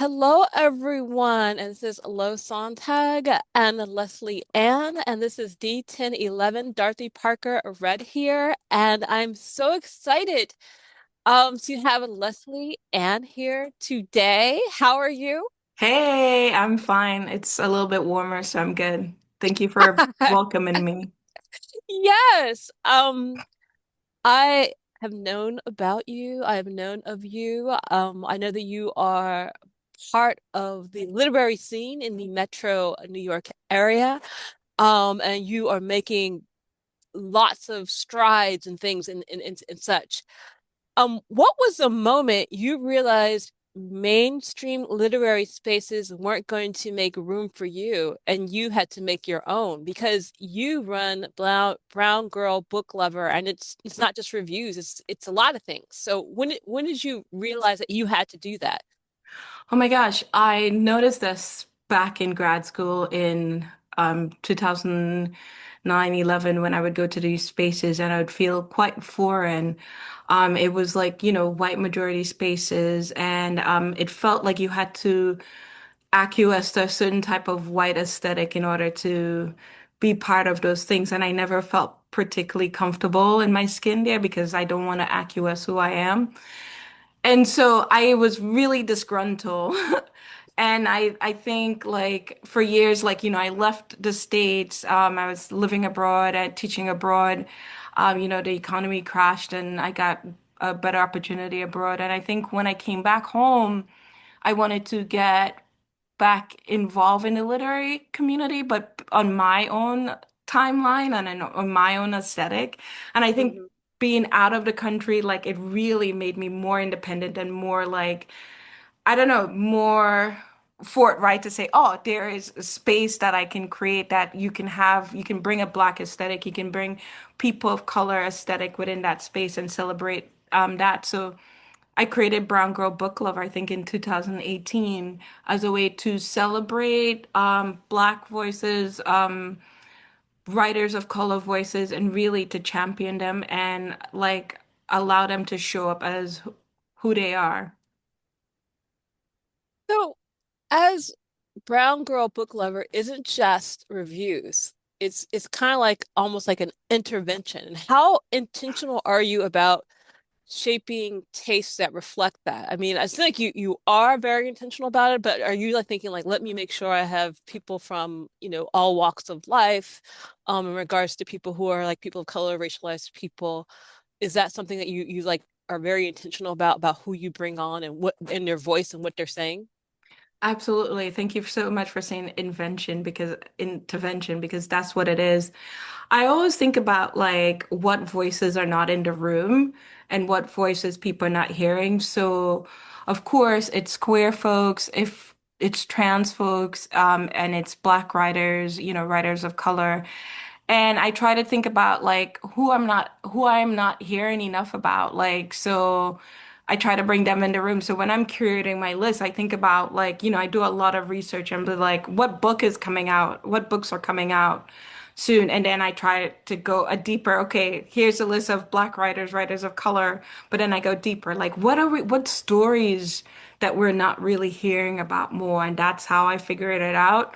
Hello, everyone, and this is Lo Sontag and Leslie Ann, and this is D1011 Dorothy Parker Read Here, and I'm so excited to have Leslie Ann here today. How are you? Hey, I'm fine. It's a little bit warmer, so I'm good. Thank you for welcoming me. Yes. I have known about you. I have known of you. I know that you are part of the literary scene in the metro New York area. And you are making lots of strides and things and such. What was the moment you realized mainstream literary spaces weren't going to make room for you and you had to make your own because you run Brown Girl Book Lover and it's not just reviews, it's a lot of things. So when did you realize that you had to do that? Oh my gosh, I noticed this back in grad school in 2009, 11 when I would go to these spaces and I would feel quite foreign. It was like, white majority spaces and it felt like you had to acquiesce to a certain type of white aesthetic in order to be part of those things. And I never felt particularly comfortable in my skin there because I don't want to acquiesce who I am. And so I was really disgruntled. And I think like for years, like, I left the States. I was living abroad and teaching abroad. The economy crashed and I got a better opportunity abroad. And I think when I came back home, I wanted to get back involved in the literary community, but on my own timeline and on my own aesthetic. And I think Mhm. being out of the country, like it really made me more independent and more like, I don't know, more forthright to say, oh, there is a space that I can create that you can have, you can bring a Black aesthetic, you can bring people of color aesthetic within that space and celebrate that. So I created Brown Girl Book Club, I think, in 2018 as a way to celebrate Black voices, writers of color voices, and really to champion them and like allow them to show up as who they are. So as Brown Girl Book Lover isn't just reviews. It's kind of like almost like an intervention. And how intentional are you about shaping tastes that reflect that? I mean, I feel like you are very intentional about it, but are you like thinking like, let me make sure I have people from, all walks of life, in regards to people who are like people of color, racialized people? Is that something that you like are very intentional about who you bring on and what in their voice and what they're saying? Absolutely. Thank you so much for saying intervention, because that's what it is. I always think about like what voices are not in the room and what voices people are not hearing. So, of course, it's queer folks, if it's trans folks, and it's Black writers, writers of color. And I try to think about like who I'm not hearing enough about. Like, so I try to bring them in the room. So when I'm curating my list, I think about like, I do a lot of research and be like, what book is coming out? What books are coming out soon? And then I try to go a deeper, okay, here's a list of Black writers, writers of color, but then I go deeper. Like, what stories that we're not really hearing about more? And that's how I figured it out.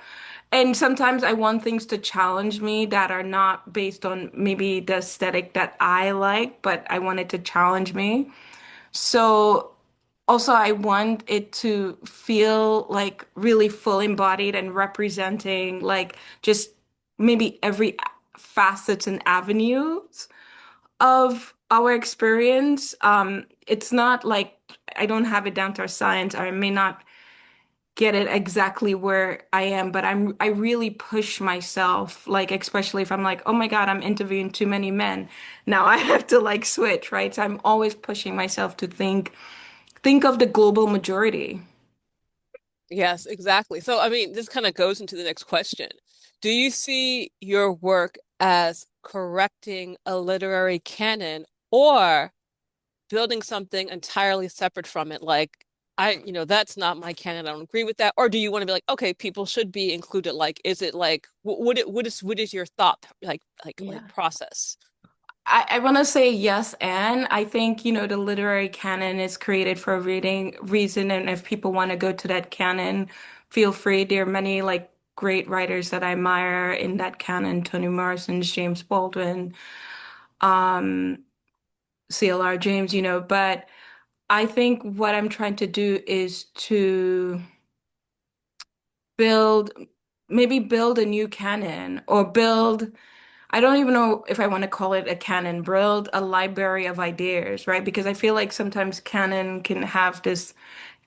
And sometimes I want things to challenge me that are not based on maybe the aesthetic that I like, but I want it to challenge me. So also I want it to feel like really full embodied and representing like just maybe every facets and avenues of our experience. It's not like I don't have it down to a science, or I may not get it exactly where I am, but I really push myself, like especially if I'm like, oh my God, I'm interviewing too many men. Now I have to like switch, right? So I'm always pushing myself to think of the global majority. Yes, exactly. So, I mean, this kind of goes into the next question. Do you see your work as correcting a literary canon or building something entirely separate from it? Like, that's not my canon. I don't agree with that. Or do you want to be like, okay, people should be included? Like, is it like, what is your thought like Yeah. process? I want to say yes, and I think, the literary canon is created for a reason, and if people want to go to that canon, feel free. There are many like great writers that I admire in that canon, Toni Morrison, James Baldwin, um, CLR James, but I think what I'm trying to do is to build, maybe build a new canon or build, I don't even know if I want to call it a canon, build a library of ideas, right? Because I feel like sometimes canon can have this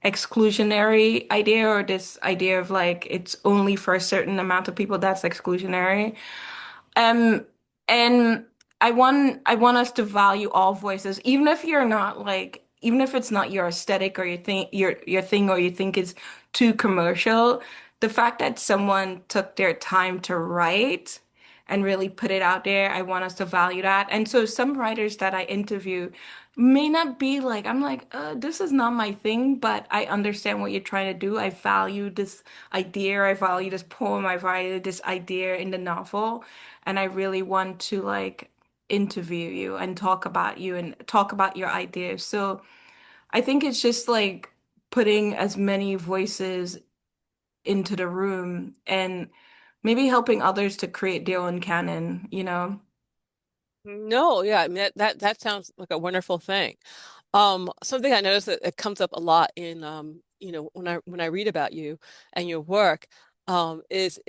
exclusionary idea or this idea of like it's only for a certain amount of people that's exclusionary. Um, and I want us to value all voices, even if you're not like, even if it's not your aesthetic or your thing or you think it's too commercial. The fact that someone took their time to write and really put it out there, I want us to value that. And so some writers that I interview may not be like, I'm like, this is not my thing, but I understand what you're trying to do. I value this idea, I value this poem, I value this idea in the novel. And I really want to like interview you and talk about you and talk about your ideas. So I think it's just like putting as many voices into the room and maybe helping others to create their own canon. No, yeah, I mean that sounds like a wonderful thing. Something I noticed that it comes up a lot in when I read about you and your work, is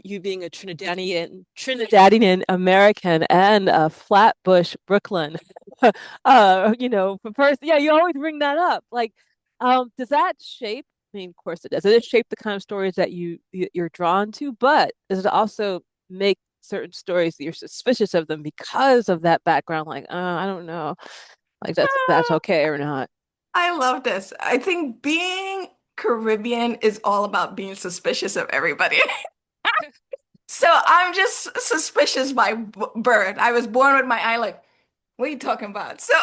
you being a Trinidadian American and Flatbush, Brooklyn. First, yeah, you always bring that up. Like, does that shape? I mean, of course it does. Does it shape the kind of stories that you're drawn to? But does it also make certain stories that you're suspicious of them because of that background? Like, I don't know, like that's okay or not. I love this. I think being Caribbean is all about being suspicious of everybody. So I'm just suspicious by birth. I was born with my eye like, what are you talking about? So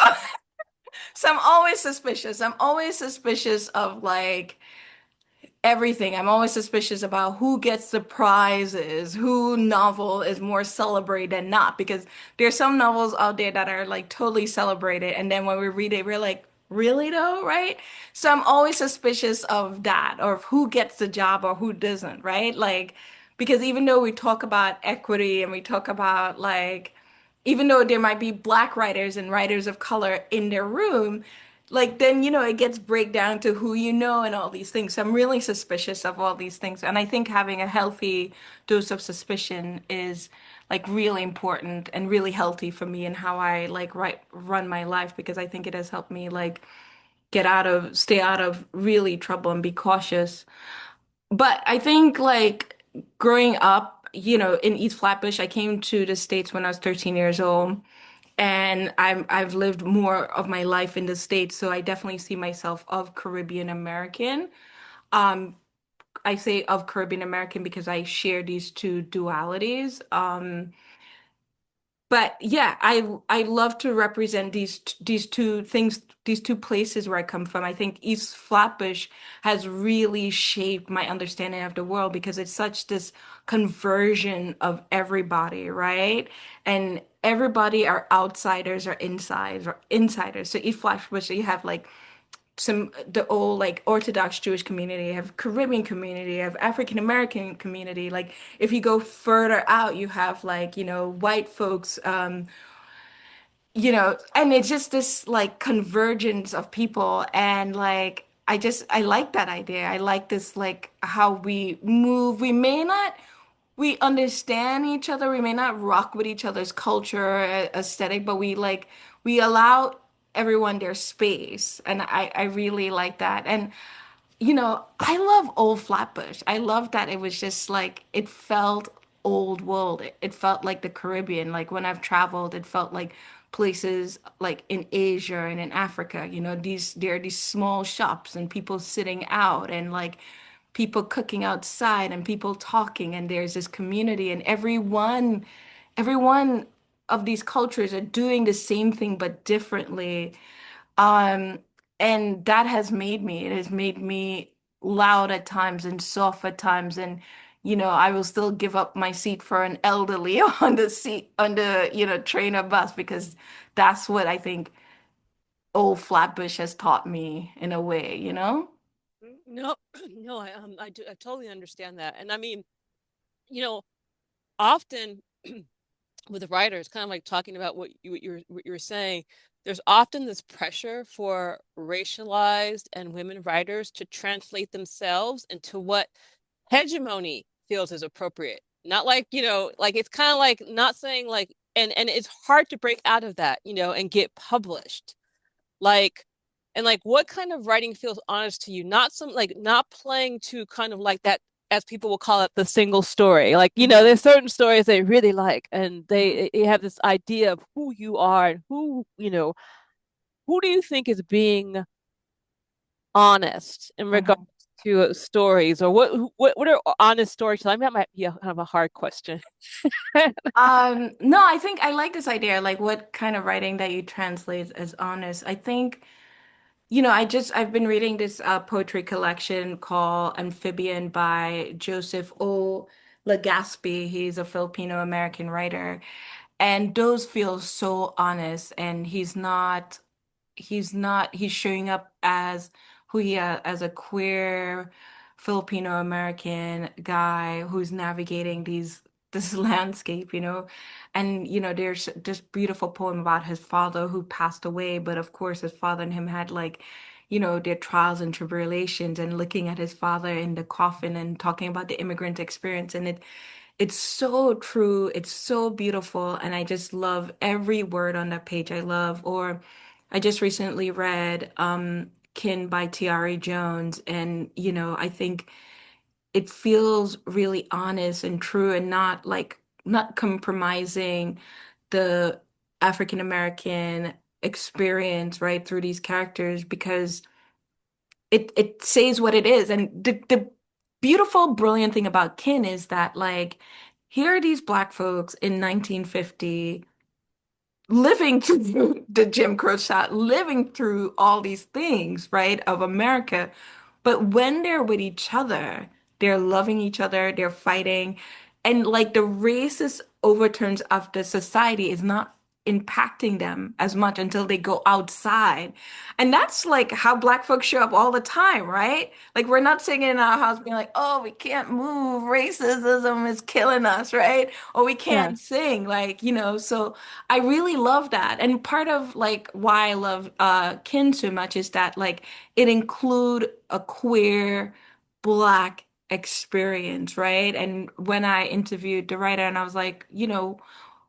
I'm always suspicious. I'm always suspicious of like everything. I'm always suspicious about who gets the prizes, who novel is more celebrated than not, because there's some novels out there that are like totally celebrated, and then when we read it, we're like, really though, right? So I'm always suspicious of that, or of who gets the job or who doesn't, right? Like, because even though we talk about equity and we talk about like, even though there might be black writers and writers of color in their room, like then it gets break down to who you know and all these things. So I'm really suspicious of all these things, and I think having a healthy dose of suspicion is like really important and really healthy for me and how I like run my life, because I think it has helped me like stay out of really trouble and be cautious. But I think like growing up, in East Flatbush, I came to the States when I was 13 years old. And I've lived more of my life in the States, so I definitely see myself of Caribbean American. Um, I say of Caribbean American because I share these two dualities. But yeah, I love to represent these two things, these two places where I come from. I think East Flatbush has really shaped my understanding of the world because it's such this conversion of everybody, right? And everybody are outsiders or insiders. So East Flatbush, you have like the old like Orthodox Jewish community, you have Caribbean community, you have African American community. Like if you go further out, you have like, white folks, and it's just this like convergence of people. And like I like that idea. I like this like how we move. We understand each other. We may not rock with each other's culture or aesthetic, but we allow everyone their space. And I really like that. And I love old Flatbush. I love that it was just like it felt old world. It felt like the Caribbean. Like when I've traveled, it felt like places like in Asia and in Africa. There are these small shops and people sitting out and like people cooking outside and people talking, and there's this community, and everyone of these cultures are doing the same thing but differently. um, and that has made me, it has made me loud at times and soft at times. And, I will still give up my seat for an elderly on the seat on the, train or bus because that's what I think old Flatbush has taught me in a way. No, no, I totally understand that. And I mean, you know, often with writers, kind of like talking about what you were saying, there's often this pressure for racialized and women writers to translate themselves into what hegemony feels is appropriate. Not like, like it's kind of like not saying like and it's hard to break out of that, and get published. Like, and like what kind of writing feels honest to you? Not some like not playing to kind of like that, as people will call it, the single story. Like, Hmm. there's certain stories they really like, and Hmm. they have this idea of who you are and who do you think is being honest in regards Hmm. to stories, or what are honest stories? I mean, that might be a kind of a hard question. No, I think I like this idea, like what kind of writing that you translate as honest. I think, I've been reading this poetry collection called Amphibian by Joseph O. Legaspi. He's a Filipino American writer. And those feel so honest, and he's showing up as who he as a queer Filipino American guy who's navigating this landscape. And there's this beautiful poem about his father who passed away, but of course his father and him had like their trials and tribulations, and looking at his father in the coffin and talking about the immigrant experience, and it's so true. It's so beautiful. And I just love every word on that page. I just recently read Kin by Tiari Jones. And, I think it feels really honest and true and not compromising the African American experience, right, through these characters because it says what it is. And the beautiful, brilliant thing about Kin is that like here are these black folks in 1950 living through the Jim Crow shot, living through all these things, right, of America. But when they're with each other, they're loving each other, they're fighting, and like the racist overtones of the society is not impacting them as much until they go outside. And that's like how black folks show up all the time, right? Like we're not sitting in our house being like, oh, we can't move, racism is killing us, right? Or we Yeah. can't sing, like, so I really love that. And part of like why I love Kin so much is that like it include a queer black experience, right? And when I interviewed the writer and I was like,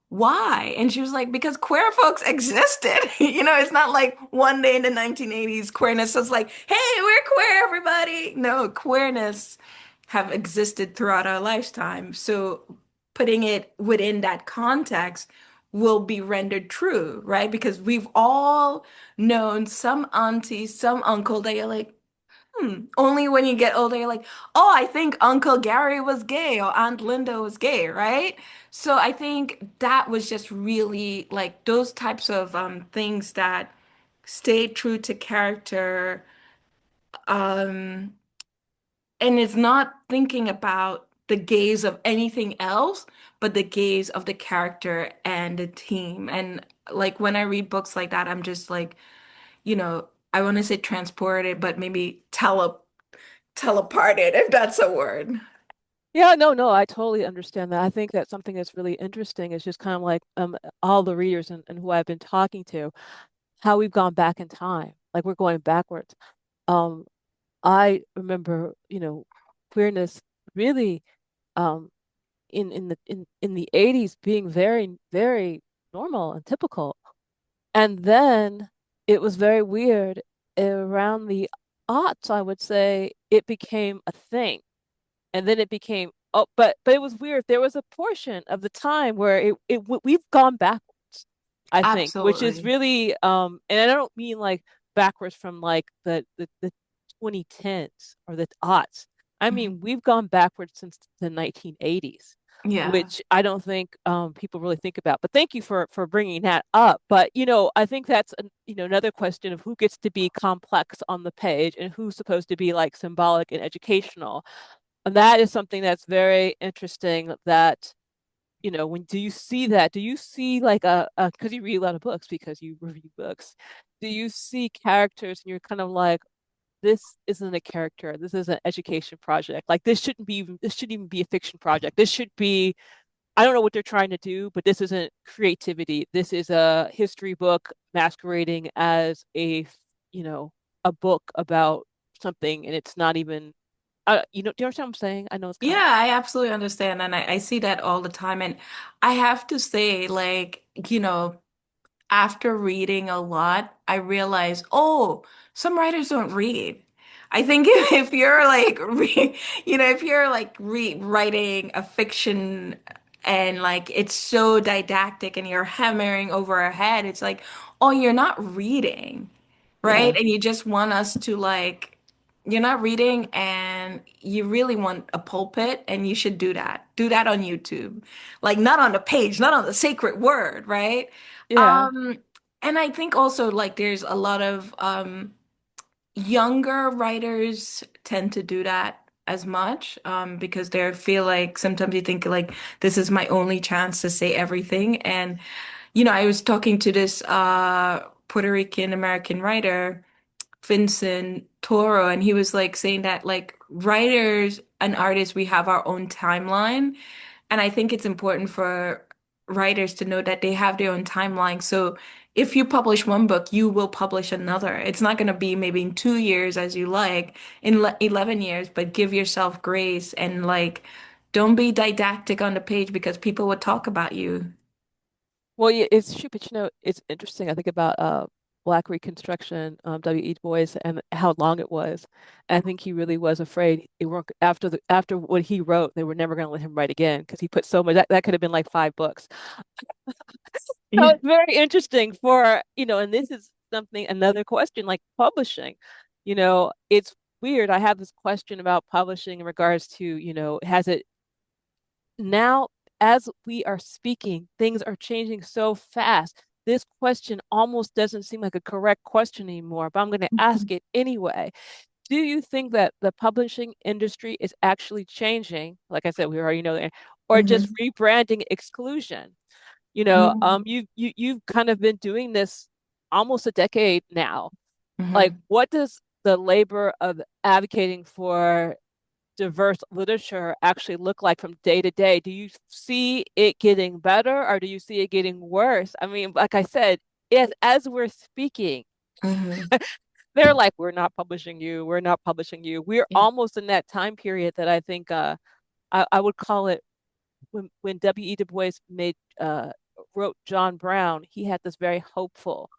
why? And she was like, because queer folks existed. It's not like one day in the 1980s queerness was like, hey, we're queer, everybody. No, queerness have existed throughout our lifetime. So putting it within that context will be rendered true, right? Because we've all known some auntie, some uncle that you're like, only when you get older, you're like, oh, I think Uncle Gary was gay or Aunt Linda was gay, right? So I think that was just really like those types of things that stay true to character. Um, and it's not thinking about the gaze of anything else, but the gaze of the character and the team. And like when I read books like that, I'm just like, I want to say transported, but maybe teleported, if that's a word. Yeah, no, no, I totally understand that. I think that's something that's really interesting is just kind of like all the readers and who I've been talking to, how we've gone back in time. Like we're going backwards. Um, I remember, queerness really in the 80s being very, very normal and typical. And then it was very weird around the aughts, I would say, it became a thing. And then it became, oh, but it was weird. There was a portion of the time where we've gone backwards, I think, which is Absolutely. really and I don't mean like backwards from like the 2010s or the aughts. I Mhm. mean, we've gone backwards since the 1980s, Yeah. which I don't think people really think about. But thank you for bringing that up. But I think that's another question of who gets to be complex on the page and who's supposed to be like symbolic and educational. And that is something that's very interesting that, when do you see that? Do you see like because you read a lot of books because you review books, do you see characters and you're kind of like, this isn't a character, this is an education project. Like this shouldn't even be a fiction project. This should be, I don't know what they're trying to do, but this isn't creativity. This is a history book masquerading as you know, a book about something, and it's not even, do you understand what I'm saying? I know it's kind Yeah, of, I absolutely understand. And I see that all the time. And I have to say, after reading a lot, I realize, oh, some writers don't read. I think if you're if you're like re writing a fiction and like it's so didactic and you're hammering over our head, it's like, oh, you're not reading, right? yeah, And you just want us to like, you're not reading and you really want a pulpit and you should do that. Do that on YouTube. Like not on the page, not on the sacred word, right? yeah. Um, and I think also like there's a lot of younger writers tend to do that as much because they feel like sometimes you think like this is my only chance to say everything. And I was talking to this Puerto Rican American writer, Vincent Toro, and he was like saying that like writers and artists, we have our own timeline. And I think it's important for writers to know that they have their own timeline. So if you publish one book, you will publish another. It's not going to be maybe in 2 years as you like, in 11 years, but give yourself grace and like, don't be didactic on the page because people will talk about you. Well, yeah, it's true, but it's interesting. I think about Black Reconstruction, W.E. Du Bois, and how long it was. I think he really was afraid it weren't after what he wrote, they were never going to let him write again because he put so much that could have been like 5 books. So Yeah. it's very interesting for, and this is something, another question, like publishing. It's weird. I have this question about publishing in regards to, has it now, as we are speaking, things are changing so fast. This question almost doesn't seem like a correct question anymore, but I'm going to ask it anyway. Do you think that the publishing industry is actually changing? Like I said, we already know that, or just Hmm. rebranding exclusion? Hmm. You've kind of been doing this almost a decade now. Like, Hmm. what does the labor of advocating for diverse literature actually look like from day to day? Do you see it getting better or do you see it getting worse? I mean, like I said, as we're speaking, Hmm. they're like, we're not publishing you, we're not publishing you. We're almost in that time period that I think I would call it when W.E. Du Bois wrote John Brown, he had this very hopeful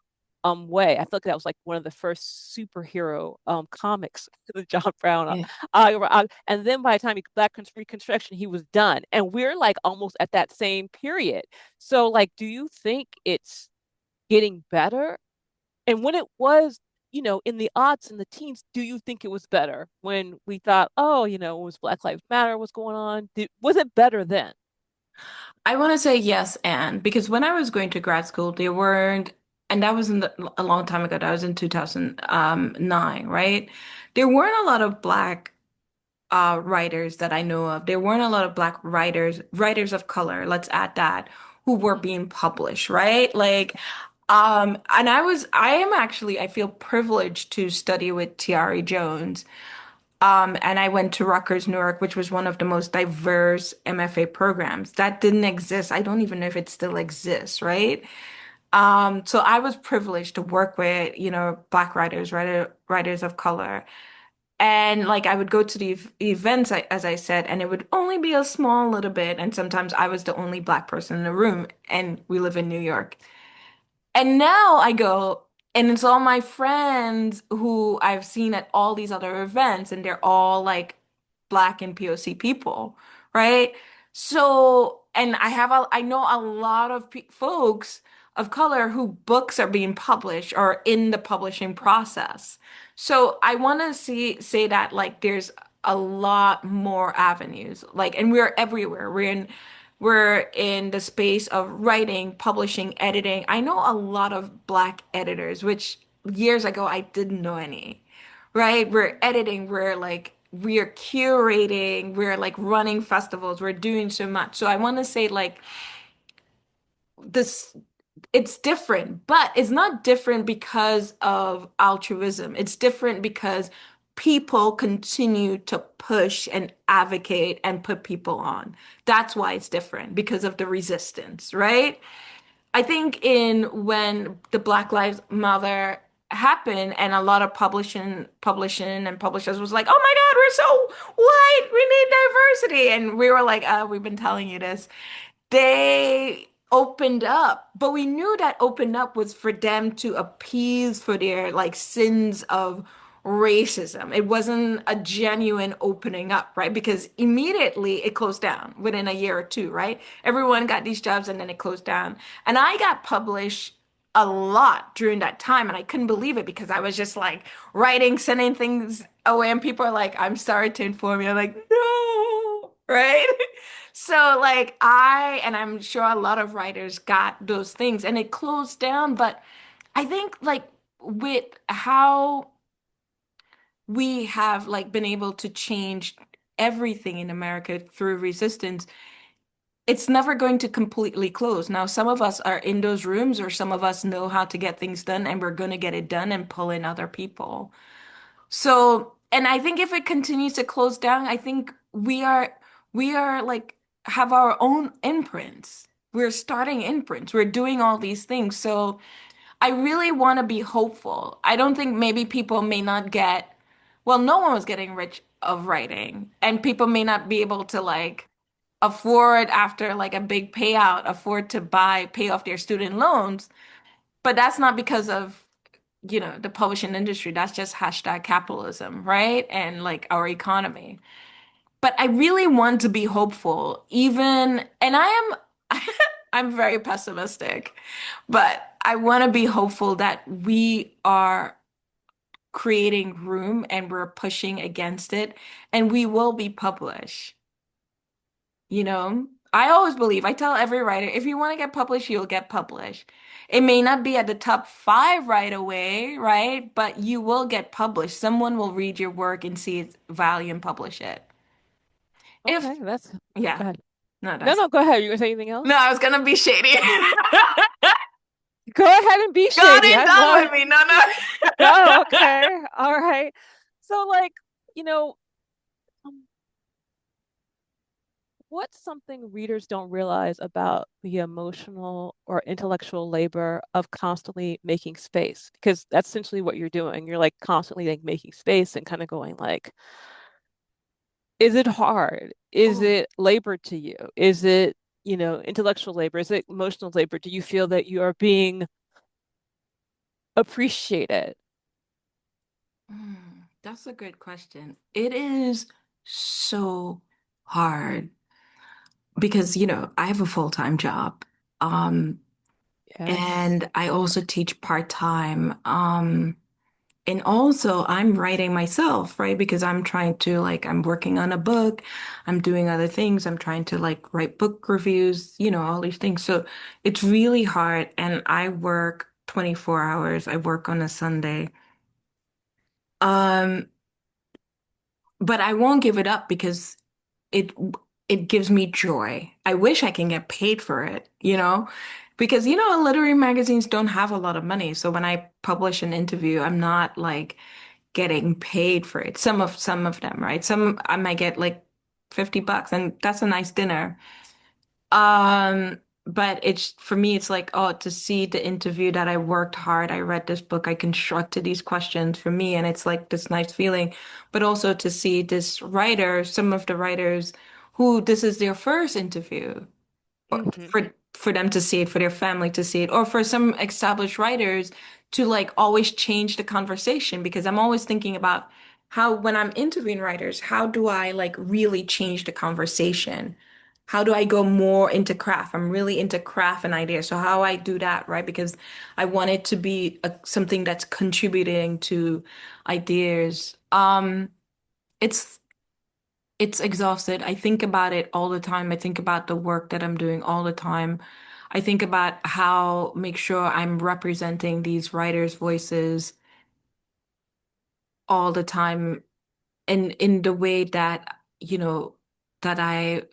way. I feel like that was like one of the first superhero comics, the John Brown. Yeah. And then by the time Reconstruction, he was done. And we're like almost at that same period. So like, do you think it's getting better? And when it was, in the aughts and the teens, do you think it was better when we thought, oh, it was Black Lives Matter, what's going on? Was it better then? I want to say yes, and because when I was going to grad school, there weren't, and that was a long time ago. That was in 2009, right? There weren't a lot of black writers that I know of. There weren't a lot of black writers of color, let's add that, who were Mhm. being published, right? And I am actually, I feel privileged to study with Tiari Jones. And I went to Rutgers, Newark, which was one of the most diverse MFA programs. That didn't exist. I don't even know if it still exists, right? So I was privileged to work with, Black writers of color. And like I would go to the events, as I said, and it would only be a small little bit. And sometimes I was the only Black person in the room, and we live in New York. And now I go, and it's all my friends who I've seen at all these other events, and they're all like Black and POC people, right? So, and I know a lot of pe folks of color who books are being published or in the publishing process. So I want to say that like there's a lot more avenues, like, and we're everywhere. We're in the space of writing, publishing, editing. I know a lot of Black editors, which years ago I didn't know any, right? We're editing, we're like we are curating, we're like running festivals, we're doing so much. So I want to say like this, it's different, but it's not different because of altruism. It's different because people continue to push and advocate and put people on. That's why it's different because of the resistance, right? I think in when the Black Lives Matter happened and a lot of publishing and publishers was like, "Oh my God, we're so white. We need diversity." And we were like, we've been telling you this." They opened up, but we knew that opened up was for them to appease for their like sins of racism. It wasn't a genuine opening up, right? Because immediately it closed down within a year or two, right? Everyone got these jobs and then it closed down. And I got published a lot during that time and I couldn't believe it because I was just like writing, sending things away and people are like, "I'm sorry to inform you." I'm like, "No," right? So like and I'm sure a lot of writers got those things and it closed down, but I think like with how we have like been able to change everything in America through resistance, it's never going to completely close. Now, some of us are in those rooms or some of us know how to get things done and we're going to get it done and pull in other people. So, and I think if it continues to close down, I think we are like have our own imprints. We're starting imprints. We're doing all these things. So I really want to be hopeful. I don't think maybe people may not get, well, no one was getting rich of writing, and people may not be able to like afford after like a big payout, afford to pay off their student loans. But that's not because of the publishing industry. That's just hashtag capitalism, right? And like our economy. But I really want to be hopeful, even, and I am, I'm very pessimistic, but I want to be hopeful that we are creating room and we're pushing against it and we will be published. I always believe, I tell every writer, if you want to get published, you'll get published. It may not be at the top five right away, right? But you will get published. Someone will read your work and see its value and publish it. If, Okay, that's yeah, go ahead. no, No, that's, no, go ahead. You gonna say anything no, else? I was gonna be shady. Go ahead and be God shady. ain't I done love. with me. No, no. No, okay. All right. So like, you know, um, what's something readers don't realize about the emotional or intellectual labor of constantly making space? Because that's essentially what you're doing. You're like constantly like making space and kind of going like, is it hard? Is Oh. it labor to you? Is it, intellectual labor? Is it emotional labor? Do you feel that you are being appreciated? That's a good question. It is so hard because, I have a full-time job. Um, Yes. and I also teach part-time. And also I'm writing myself, right? Because I'm trying to like I'm working on a book, I'm doing other things, I'm trying to like write book reviews, all these things. So it's really hard and I work 24 hours. I work on a Sunday. Um, but I won't give it up because it it gives me joy. I wish I can get paid for it. Because literary magazines don't have a lot of money. So when I publish an interview, I'm not like getting paid for it. Some of them, right? Some I might get like $50 and that's a nice dinner. But it's for me, it's like, oh, to see the interview that I worked hard, I read this book, I constructed these questions for me, and it's like this nice feeling. But also to see this writer, some of the writers who this is their first interview, or Hmm. for them to see it, for their family to see it, or for some established writers to like always change the conversation because I'm always thinking about how when I'm interviewing writers, how do I like really change the conversation? How do I go more into craft? I'm really into craft and ideas. So how I do that, right? Because I want it to be something that's contributing to ideas. It's it's exhausted. I think about it all the time. I think about the work that I'm doing all the time. I think about how make sure I'm representing these writers' voices all the time. and in the way that, that I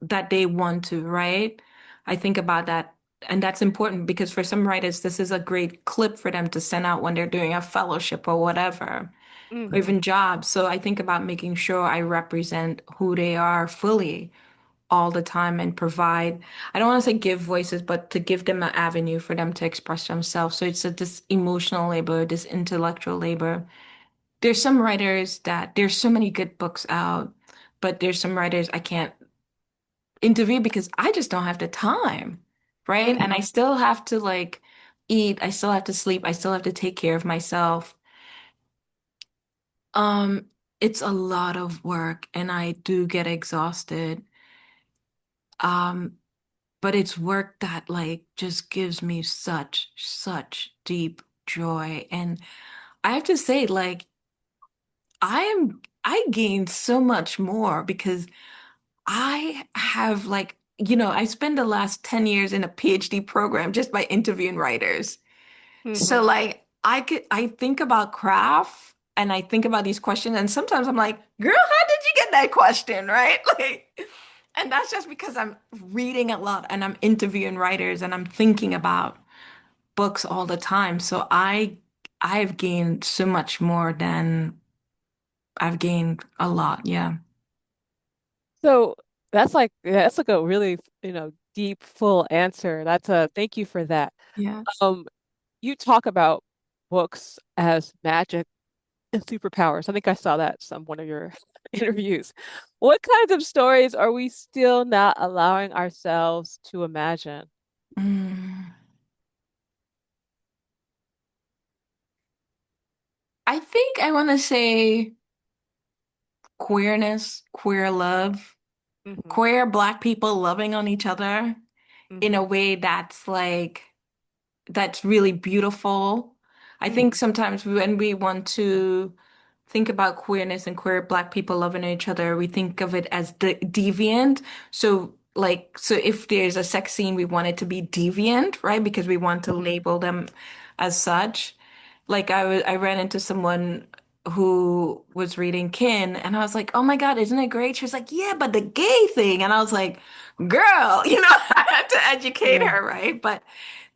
that they want to, right? I think about that. And that's important because for some writers, this is a great clip for them to send out when they're doing a fellowship or whatever, or Hmm. even jobs. So I think about making sure I represent who they are fully all the time and provide, I don't want to say give voices, but to give them an avenue for them to express themselves. So it's this emotional labor, this intellectual labor. There's so many good books out, but there's some writers I can't interview because I just don't have the time, right? And I Hmm. still have to like eat, I still have to sleep, I still have to take care of myself. Um, it's a lot of work and I do get exhausted. Um, but it's work that like just gives me such deep joy. And I have to say, like, I gained so much more because I have like, I spent the last 10 years in a PhD program just by interviewing writers. So Hmm. like I think about craft and I think about these questions and sometimes I'm like, girl, how did you get that question, right? Like, and that's just because I'm reading a lot and I'm interviewing writers and I'm thinking about books all the time. So I've gained so much more than I've gained a lot. Yeah. So that's like, yeah, that's like a really, deep, full answer. That's a thank you for that. Yeah. Um, you talk about books as magic and superpowers. I think I saw that in some one of your interviews. What kinds of stories are we still not allowing ourselves to imagine? Mm. I think I want to say queerness, queer love, Hmm. queer Black people loving on each other in a Hmm. way that's really beautiful. I think Hmm. sometimes when we want to think about queerness and queer Black people loving each other, we think of it as the deviant. So so if there's a sex scene, we want it to be deviant, right? Because we want to Hmm. label them as such. Like I ran into someone who was reading Kin and I was like, "Oh my God, isn't it great?" She was like, "Yeah, but the gay thing." And I was like, "Girl, I had to educate Yeah. her, right?" But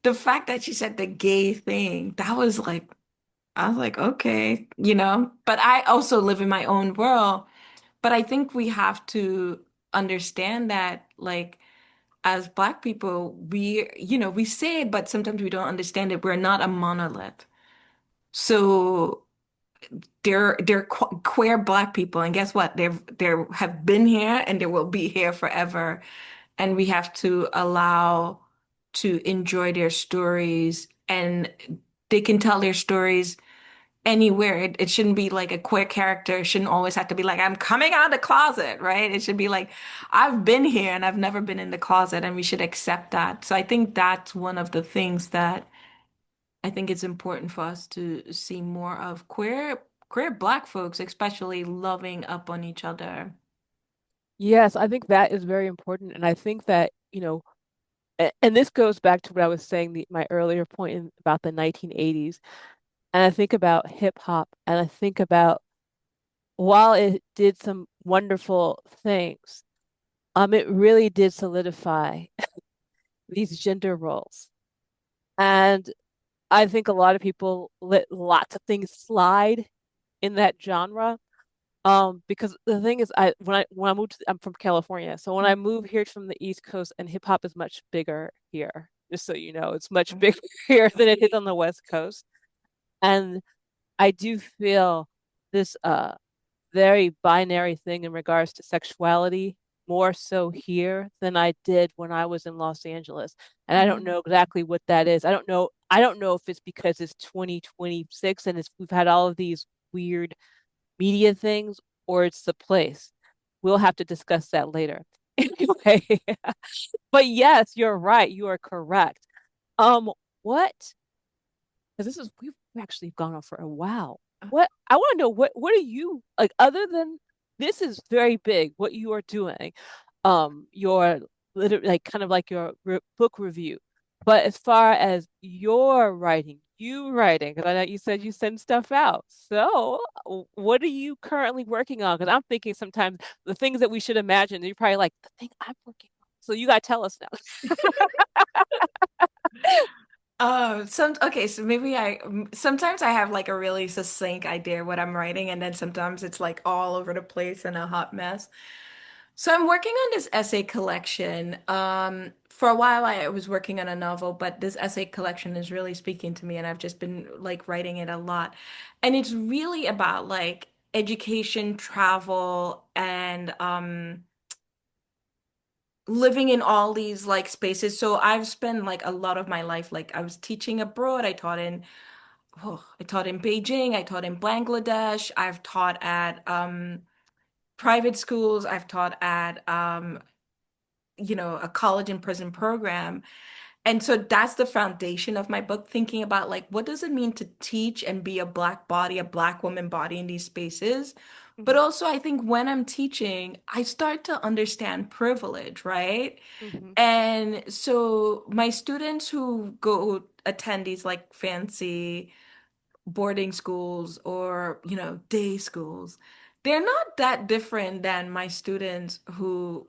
the fact that she said the gay thing, that was like, I was like, okay, but I also live in my own world. But I think we have to understand that, like, as Black people, we say it, but sometimes we don't understand it. We're not a monolith. So they're queer Black people, and guess what? They have been here and they will be here forever. And we have to allow to enjoy their stories, and they can tell their stories anywhere. It shouldn't be like a queer character. It shouldn't always have to be like, I'm coming out of the closet, right? It should be like, I've been here and I've never been in the closet, and we should accept that. So I think that's one of the things that I think it's important for us to see more of queer Black folks, especially loving up on each other. Yes, I think that is very important. And I think that, and this goes back to what I was saying, my earlier point about the 1980s. And I think about hip hop and I think about while it did some wonderful things, it really did solidify these gender roles. And I think a lot of people let lots of things slide in that genre. Because the thing is, when I moved, I'm from California, so when I moved here from the East Coast, and hip hop is much bigger here, just so you know, it's much bigger here than it is on the West Coast, and I do feel this very binary thing in regards to sexuality more so here than I did when I was in Los Angeles. And I don't Mhm. know exactly what that is. I don't know if it's because it's 2026 and we've had all of these weird media things or it's the place. We'll have to discuss that later. Anyway, but yes, you're right. You are correct. What? Because we've actually gone on for a while. What I want to know what are you like other than this is very big what you are doing. Your like kind of like your book review. But as far as your writing, you writing? Because I know you said you send stuff out. So, what are you currently working on? Because I'm thinking sometimes the things that we should imagine, you're probably like, the thing I'm working on. So you gotta tell us now. So maybe sometimes I have like a really succinct idea what I'm writing, and then sometimes it's like all over the place and a hot mess. So I'm working on this essay collection. For a while I was working on a novel, but this essay collection is really speaking to me, and I've just been like writing it a lot. And it's really about like education, travel, and living in all these like spaces. So I've spent like a lot of my life like I was teaching abroad. I taught in Beijing, I taught in Bangladesh, I've taught at private schools, I've taught at a college and prison program. And so that's the foundation of my book, thinking about like what does it mean to teach and be a black body, a black woman body in these spaces. But Mhm, also I think when I'm teaching, I start to understand privilege, right? mhm, And so my students who go attend these like fancy boarding schools or, day schools, they're not that different than my students who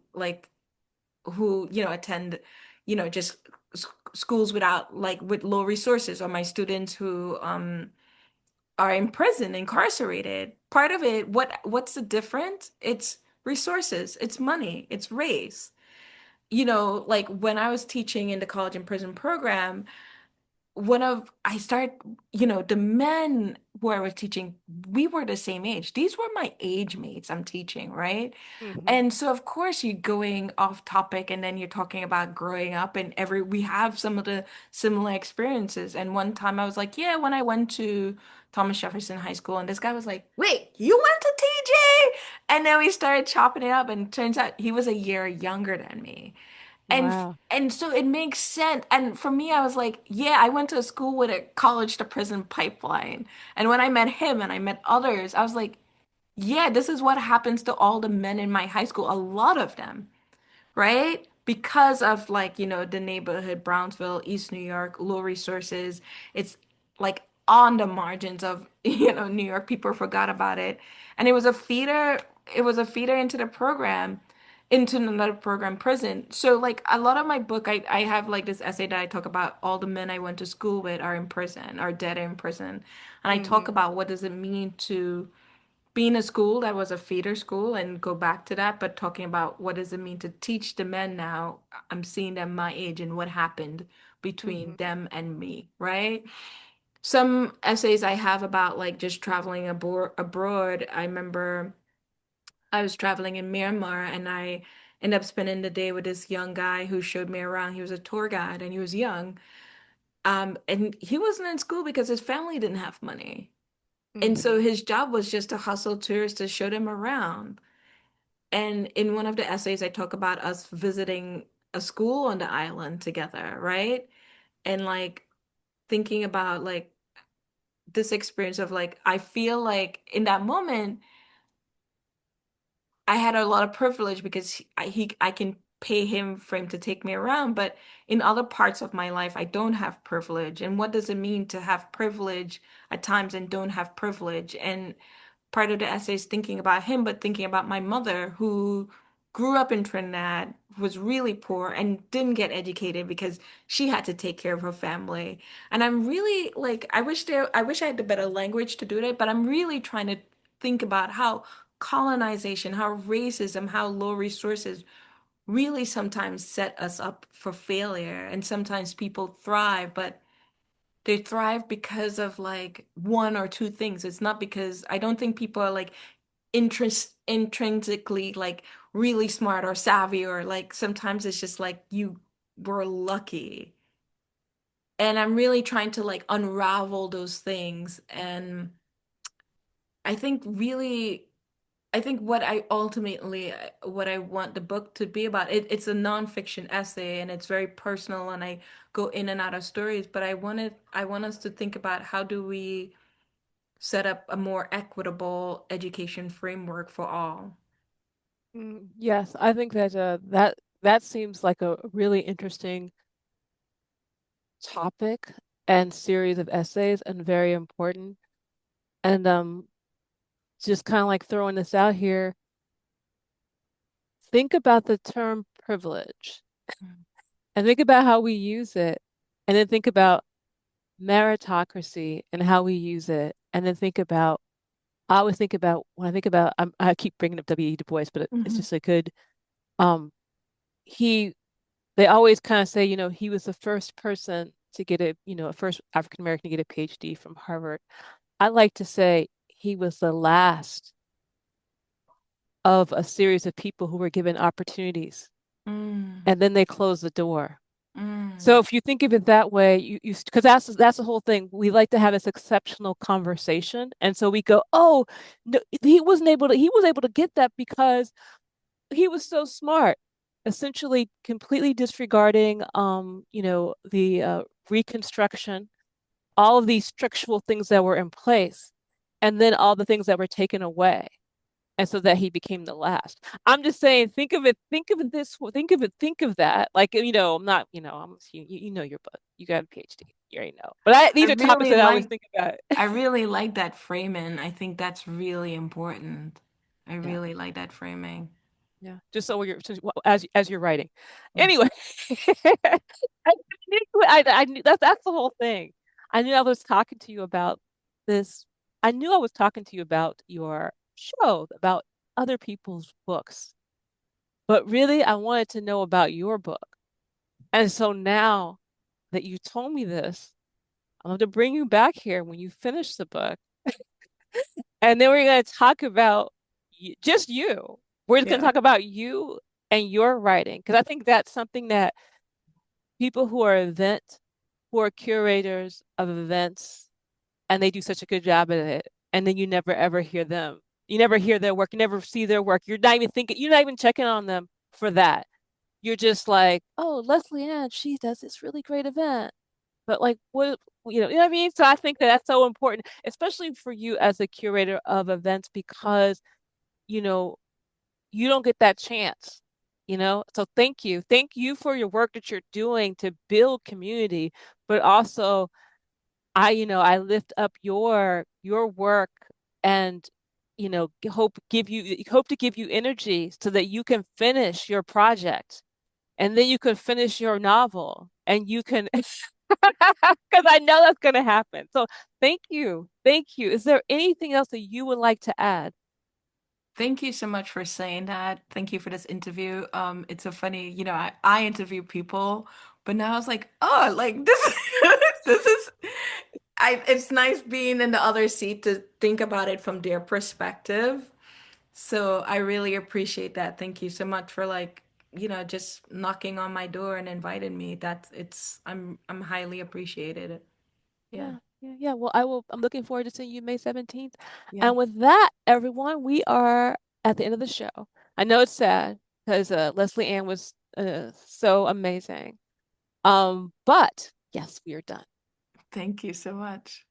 attend, just schools without like with low resources, or my students who are in prison, incarcerated. Part of it, what's the difference? It's resources, it's money, it's race. Like when I was teaching in the college and prison program, I start, the men who I was teaching, we were the same age. These were my age mates I'm teaching, right? mhm, And so of course you're going off topic, and then you're talking about growing up, and we have some of the similar experiences. And one time I was like, yeah, when I went to Thomas Jefferson High School, and this guy was like, wait, you went to TJ? And then we started chopping it up, and it turns out he was a year younger than me. And wow. and so it makes sense. And for me, I was like, yeah, I went to a school with a college to prison pipeline. And when I met him and I met others, I was like, yeah, this is what happens to all the men in my high school, a lot of them, right? Because of like, the neighborhood, Brownsville, East New York, low resources. It's like on the margins of, New York. People forgot about it. And it was a feeder into the program, into another program, prison. So like a lot of my book, I have like this essay that I talk about all the men I went to school with are in prison, are dead in prison. And I talk Hmm. about what does it mean to be in a school that was a feeder school and go back to that, but talking about what does it mean to teach the men now. I'm seeing them my age and what happened between Hmm. them and me, right? Some essays I have about like just traveling abroad. I remember I was traveling in Myanmar, and I ended up spending the day with this young guy who showed me around. He was a tour guide and he was young. And he wasn't in school because his family didn't have money. And so Hmm. his job was just to hustle tourists to show them around. And in one of the essays, I talk about us visiting a school on the island together, right? And like thinking about like this experience of like, I feel like in that moment, I had a lot of privilege because I can pay him for him to take me around, but in other parts of my life, I don't have privilege. And what does it mean to have privilege at times and don't have privilege? And part of the essay is thinking about him, but thinking about my mother who grew up in Trinidad, was really poor and didn't get educated because she had to take care of her family. And I'm really like, I wish I had the better language to do that, but I'm really trying to think about how colonization, how racism, how low resources really sometimes set us up for failure. And sometimes people thrive, but they thrive because of like one or two things. It's not because I don't think people are like intrinsically like really smart or savvy, or like sometimes it's just like you were lucky. And I'm really trying to like unravel those things. And I think really I think what I want the book to be about, it's a nonfiction essay and it's very personal, and I go in and out of stories, but I want us to think about how do we set up a more equitable education framework for all. Yes, I think that that seems like a really interesting topic. and series of essays and very important. And just kind of like throwing this out here, think about the term privilege and think about how we use it. And then think about meritocracy and how we use it. And then think about, I always think about when I think about, I keep bringing up W.E. Du Bois, but it's Mhm. just a good, um, he, they always kind of say, he was the first person to get a first African American to get a PhD from Harvard. I like to say he was the last of a series of people who were given opportunities Mm, and then they closed the door. So mm. if you think of it that way, because that's the whole thing. We like to have this exceptional conversation, and so we go, "Oh, no, he was able to get that because he was so smart." Essentially, completely disregarding, the Reconstruction, all of these structural things that were in place, and then all the things that were taken away and so that he became the last. I'm just saying, think of it this, think of that. Like, I'm not, you know your book. You got a PhD. You already know. But I these are topics really that I always like think about. I really like that framing. I think that's really important. I Yeah, really like that framing. yeah. Just so as you're writing. Yes. Anyway, I knew that's the whole thing. I knew I was talking to you about this. I knew I was talking to you about your show, about other people's books. But really, I wanted to know about your book. And so now that you told me this, I'm going to bring you back here when you finish the book. And then we're going to talk about just you. We're just going to Yeah. talk about you and your writing. Because I think that's something that people who are curators of events, and they do such a good job at it. And then you never ever hear them. You never hear their work. You never see their work. You're not even checking on them for that. You're just like, oh, Leslie Ann, she does this really great event. But like, you know what I mean? So I think that that's so important, especially for you as a curator of events, because, you know, you don't get that chance. So thank you. Thank you for your work that you're doing to build community, but also I lift up your work and, hope to give you energy so that you can finish your project and then you can finish your novel and you can because I know that's going to happen. So thank you. Thank you. Is there anything else that you would like to add? Thank you so much for saying that. Thank you for this interview. It's so funny, I interview people, but now it's like, oh, like this this is it's nice being in the other seat to think about it from their perspective. So I really appreciate that. Thank you so much for just knocking on my door and inviting me. I'm highly appreciated. Yeah. Yeah, yeah, yeah. Well, I'm looking forward to seeing you May 17th. Yeah. And with that, everyone, we are at the end of the show. I know it's sad because Leslie Ann was so amazing. But yes, we are done. Thank you so much.